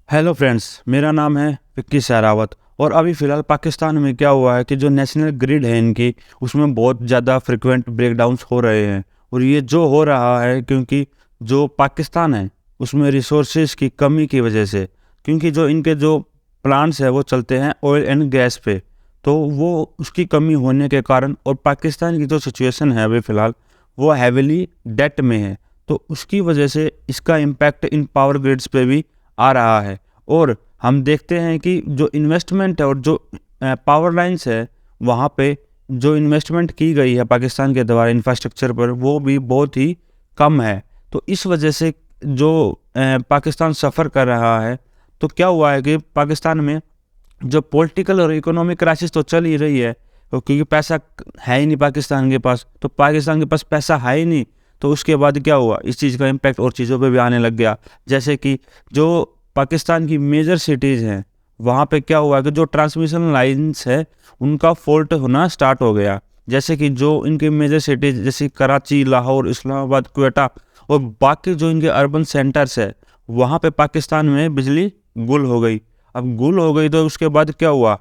Hello friends, मेरा नाम है विक्की सहरावत। और अभी फ़िलहाल पाकिस्तान में क्या हुआ है कि जो नेशनल ग्रिड है इनकी, उसमें बहुत ज़्यादा फ्रिक्वेंट ब्रेकडाउन्स हो रहे हैं। और ये जो हो रहा है क्योंकि जो पाकिस्तान है उसमें रिसोर्सेज की कमी की वजह से, क्योंकि जो इनके जो प्लांट्स है वो चलते हैं ऑयल एंड गैस पे, तो वो उसकी कमी होने के कारण और पाकिस्तान की जो सिचुएशन है अभी फ़िलहाल वो हैविली डेट में है, तो उसकी वजह से इसका इम्पैक्ट इन पावर ग्रिड्स पे भी आ रहा है। और हम देखते हैं कि जो इन्वेस्टमेंट है और जो पावर लाइंस है वहाँ पे जो इन्वेस्टमेंट की गई है पाकिस्तान के द्वारा इंफ्रास्ट्रक्चर पर, वो भी बहुत ही कम है। तो इस वजह से जो पाकिस्तान सफ़र कर रहा है, तो क्या हुआ है कि पाकिस्तान में जो पॉलिटिकल और इकोनॉमिक क्राइसिस तो चल ही रही है, तो क्योंकि पैसा है ही नहीं पाकिस्तान के पास, तो पाकिस्तान के पास पैसा है ही नहीं। तो उसके बाद क्या हुआ, इस चीज़ का इम्पैक्ट और चीज़ों पे भी आने लग गया। जैसे कि जो पाकिस्तान की मेजर सिटीज़ हैं वहाँ पे क्या हुआ कि जो ट्रांसमिशन लाइंस है उनका फॉल्ट होना स्टार्ट हो गया। जैसे कि जो इनके मेजर सिटीज़ जैसे कराची, लाहौर, इस्लामाबाद, क्वेटा और बाकी जो इनके अर्बन सेंटर्स है, वहाँ पे पाकिस्तान में बिजली गुल हो गई। अब गुल हो गई तो उसके बाद क्या हुआ,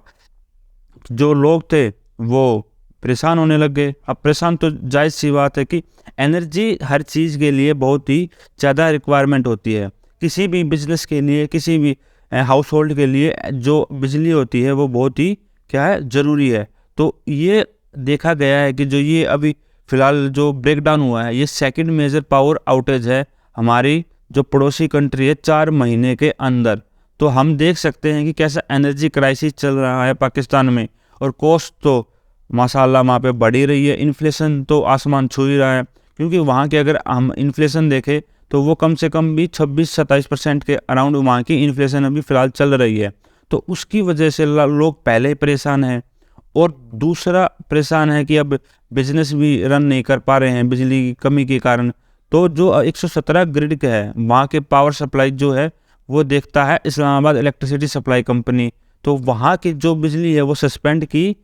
जो लोग थे वो परेशान होने लग गए। अब परेशान तो जायज़ सी बात है कि एनर्जी हर चीज़ के लिए बहुत ही ज़्यादा रिक्वायरमेंट होती है। किसी भी बिजनेस के लिए, किसी भी हाउस होल्ड के लिए जो बिजली होती है वो बहुत ही क्या है, ज़रूरी है। तो ये देखा गया है कि जो ये अभी फ़िलहाल जो ब्रेकडाउन हुआ है, ये सेकंड मेजर पावर आउटेज है हमारी जो पड़ोसी कंट्री है 4 महीने के अंदर। तो हम देख सकते हैं कि कैसा एनर्जी क्राइसिस चल रहा है पाकिस्तान में। और कॉस्ट तो माशाल्लाह वहाँ पे बढ़ ही रही है, इन्फ्लेशन तो आसमान छू ही रहा है। क्योंकि वहाँ के अगर हम इन्फ्लेशन देखें तो वो कम से कम भी 26-27% के अराउंड वहाँ की इन्फ्लेशन अभी फ़िलहाल चल रही है। तो उसकी वजह से लोग पहले ही परेशान हैं। और दूसरा परेशान है कि अब बिजनेस भी रन नहीं कर पा रहे हैं बिजली की कमी के कारण। तो जो 117 ग्रिड का है वहाँ के पावर सप्लाई जो है वो देखता है इस्लामाबाद इलेक्ट्रिसिटी सप्लाई कंपनी। तो वहाँ की जो बिजली है वो सस्पेंड की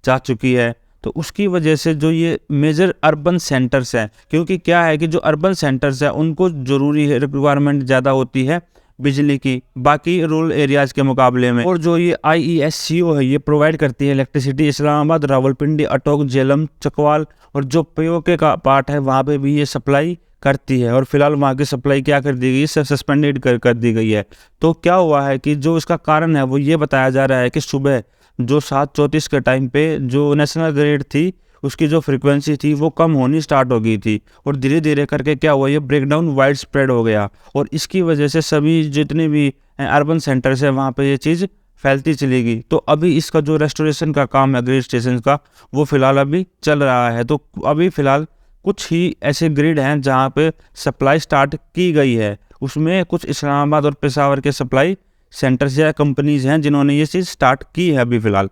जा चुकी है। तो उसकी वजह से जो ये मेजर अर्बन सेंटर्स हैं, क्योंकि क्या है कि जो अर्बन सेंटर्स हैं उनको ज़रूरी है, रिक्वायरमेंट ज़्यादा होती है बिजली की बाकी रूरल एरियाज़ के मुकाबले में। और जो ये IESCO है ये प्रोवाइड करती है इलेक्ट्रिसिटी इस्लामाबाद, रावलपिंडी, अटोक, झेलम, चकवाल और जो POK का पार्ट है वहाँ पे भी ये सप्लाई करती है। और फिलहाल वहाँ की सप्लाई क्या कर दी गई है, सस्पेंडेड कर दी गई है। तो क्या हुआ है कि जो इसका कारण है वो ये बताया जा रहा है कि सुबह जो 7:34 के टाइम पे जो नेशनल ग्रिड थी उसकी जो फ्रीक्वेंसी थी वो कम होनी स्टार्ट हो गई थी। और धीरे धीरे करके क्या हुआ, ये ब्रेकडाउन वाइड स्प्रेड हो गया। और इसकी वजह से सभी जितने भी अर्बन सेंटर्स है वहाँ पे ये चीज़ फैलती चली गई। तो अभी इसका जो रेस्टोरेशन का काम है ग्रिड स्टेशन का, वो फिलहाल अभी चल रहा है। तो अभी फ़िलहाल कुछ ही ऐसे ग्रिड हैं जहाँ पे सप्लाई स्टार्ट की गई है, उसमें कुछ इस्लामाबाद और पेशावर के सप्लाई सेंटर्स या कंपनीज़ हैं जिन्होंने ये चीज़ स्टार्ट की है अभी फ़िलहाल।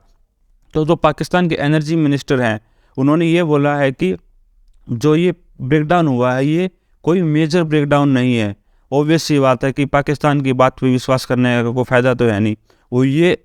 तो जो पाकिस्तान के एनर्जी मिनिस्टर हैं उन्होंने ये बोला है कि जो ये ब्रेकडाउन हुआ है ये कोई मेजर ब्रेकडाउन नहीं है। ऑब्वियस सी बात है कि पाकिस्तान की बात पे विश्वास करने का कोई फ़ायदा तो है नहीं। वो ये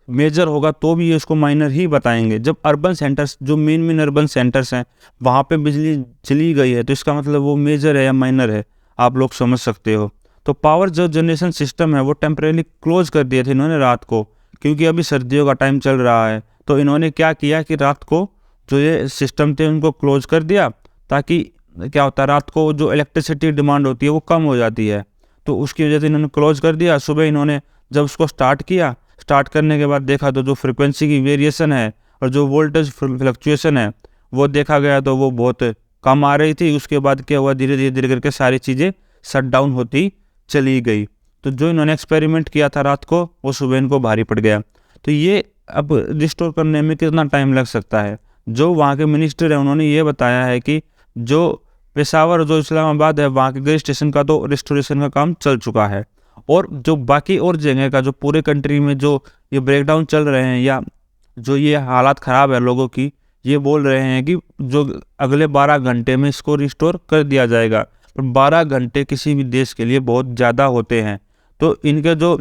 मेजर होगा तो भी ये उसको माइनर ही बताएंगे। जब अर्बन सेंटर्स जो मेन अर्बन सेंटर्स हैं वहाँ पे बिजली चली गई है तो इसका मतलब वो मेजर है या माइनर है, आप लोग समझ सकते हो। तो पावर जो जनरेशन सिस्टम है वो टेम्परेली क्लोज कर दिए थे इन्होंने रात को, क्योंकि अभी सर्दियों का टाइम चल रहा है। तो इन्होंने क्या किया कि रात को जो ये सिस्टम थे उनको क्लोज कर दिया, ताकि क्या होता है रात को जो इलेक्ट्रिसिटी डिमांड होती है वो कम हो जाती है। तो उसकी वजह से इन्होंने क्लोज कर दिया। सुबह इन्होंने जब उसको स्टार्ट किया, स्टार्ट करने के बाद देखा तो जो फ्रिक्वेंसी की वेरिएशन है और जो वोल्टेज फ्लक्चुएशन है वो देखा गया तो वो बहुत कम आ रही थी। उसके बाद क्या हुआ, धीरे धीरे धीरे करके सारी चीज़ें शट डाउन होती चली गई। तो जो इन्होंने एक्सपेरिमेंट किया था रात को वो सुबह इनको भारी पड़ गया। तो ये अब रिस्टोर करने में कितना टाइम लग सकता है, जो वहाँ के मिनिस्टर हैं उन्होंने ये बताया है कि जो पेशावर जो इस्लामाबाद है वहाँ के ग्रिड स्टेशन का तो रिस्टोरेशन का काम चल चुका है। और जो बाकी और जगह का जो पूरे कंट्री में जो ये ब्रेकडाउन चल रहे हैं या जो ये हालात ख़राब है लोगों की, ये बोल रहे हैं कि जो अगले 12 घंटे में इसको रिस्टोर कर दिया जाएगा। पर 12 घंटे किसी भी देश के लिए बहुत ज़्यादा होते हैं। तो इनके जो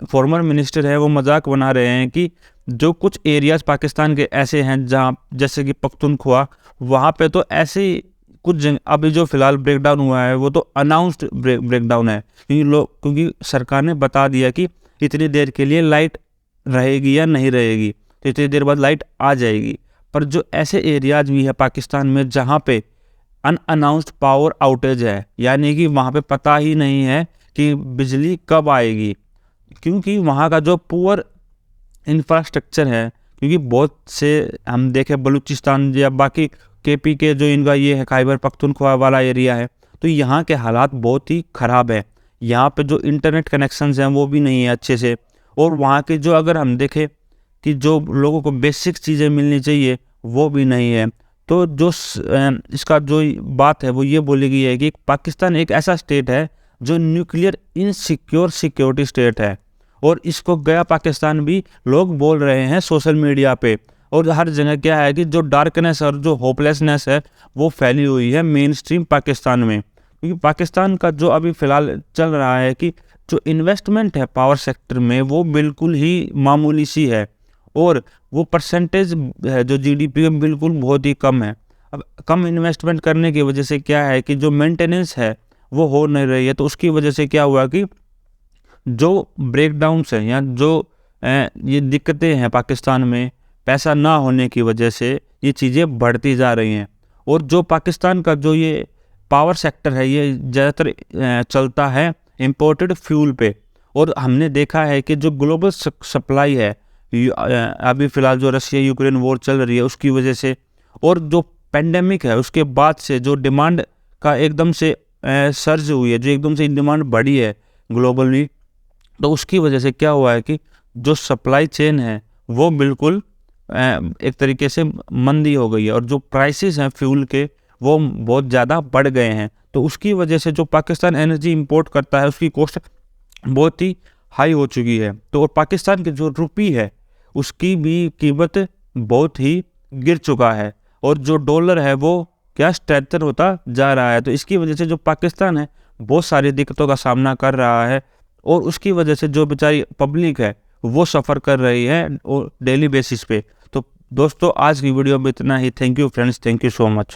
फॉर्मर मिनिस्टर है वो मजाक बना रहे हैं कि जो कुछ एरियाज़ पाकिस्तान के ऐसे हैं जहाँ जैसे कि पख्तूनख्वा, वहाँ पे तो ऐसी कुछ अभी जो फिलहाल ब्रेकडाउन हुआ है वो तो अनाउंस्ड ब्रेकडाउन है, क्योंकि सरकार ने बता दिया कि इतनी देर के लिए लाइट रहेगी या नहीं रहेगी, तो इतनी देर बाद लाइट आ जाएगी। पर जो ऐसे एरियाज भी है पाकिस्तान में जहाँ पे अनअनाउंस्ड पावर आउटेज है, यानी कि वहाँ पे पता ही नहीं है कि बिजली कब आएगी, क्योंकि वहाँ का जो पुअर इंफ्रास्ट्रक्चर है, क्योंकि बहुत से हम देखें बलूचिस्तान या बाकी केपी के जो इनका ये है खैबर पख्तूनख्वा वाला एरिया है, तो यहाँ के हालात बहुत ही ख़राब है। यहाँ पे जो इंटरनेट कनेक्शंस हैं वो भी नहीं है अच्छे से, और वहाँ के जो अगर हम देखें कि जो लोगों को बेसिक चीज़ें मिलनी चाहिए वो भी नहीं है। तो जो इसका जो बात है वो ये बोली गई है कि पाकिस्तान एक ऐसा स्टेट है जो न्यूक्लियर इनसिक्योर सिक्योरिटी स्टेट है, और इसको गया पाकिस्तान भी लोग बोल रहे हैं सोशल मीडिया पे। और हर जगह क्या है कि जो डार्कनेस और जो होपलेसनेस है वो फैली हुई है मेन स्ट्रीम पाकिस्तान में, क्योंकि पाकिस्तान का जो अभी फ़िलहाल चल रहा है कि जो इन्वेस्टमेंट है पावर सेक्टर में वो बिल्कुल ही मामूली सी है, और वो परसेंटेज है जो जीडीपी में बिल्कुल बहुत ही कम है। अब कम इन्वेस्टमेंट करने की वजह से क्या है कि जो मेंटेनेंस है वो हो नहीं रही है, तो उसकी वजह से क्या हुआ कि जो ब्रेकडाउन्स हैं या जो ये दिक्कतें हैं पाकिस्तान में पैसा ना होने की वजह से ये चीज़ें बढ़ती जा रही हैं। और जो पाकिस्तान का जो ये पावर सेक्टर है ये ज़्यादातर चलता है इंपोर्टेड फ्यूल पे, और हमने देखा है कि जो ग्लोबल सप्लाई है अभी फ़िलहाल जो रशिया यूक्रेन वॉर चल रही है उसकी वजह से, और जो पेंडेमिक है उसके बाद से जो डिमांड का एकदम से सर्ज हुई है, जो एकदम से डिमांड बढ़ी है ग्लोबली, तो उसकी वजह से क्या हुआ है कि जो सप्लाई चेन है वो बिल्कुल एक तरीके से मंदी हो गई है, और जो प्राइसेस हैं फ्यूल के वो बहुत ज़्यादा बढ़ गए हैं। तो उसकी वजह से जो पाकिस्तान एनर्जी इंपोर्ट करता है उसकी कॉस्ट बहुत ही हाई हो चुकी है। तो और पाकिस्तान की जो रुपी है उसकी भी कीमत बहुत ही गिर चुका है, और जो डॉलर है वो क्या स्ट्रेंथन होता जा रहा है। तो इसकी वजह से जो पाकिस्तान है बहुत सारी दिक्कतों का सामना कर रहा है, और उसकी वजह से जो बेचारी पब्लिक है वो सफ़र कर रही है और डेली बेसिस पे। तो दोस्तों आज की वीडियो में इतना ही। Thank you friends, thank you so much.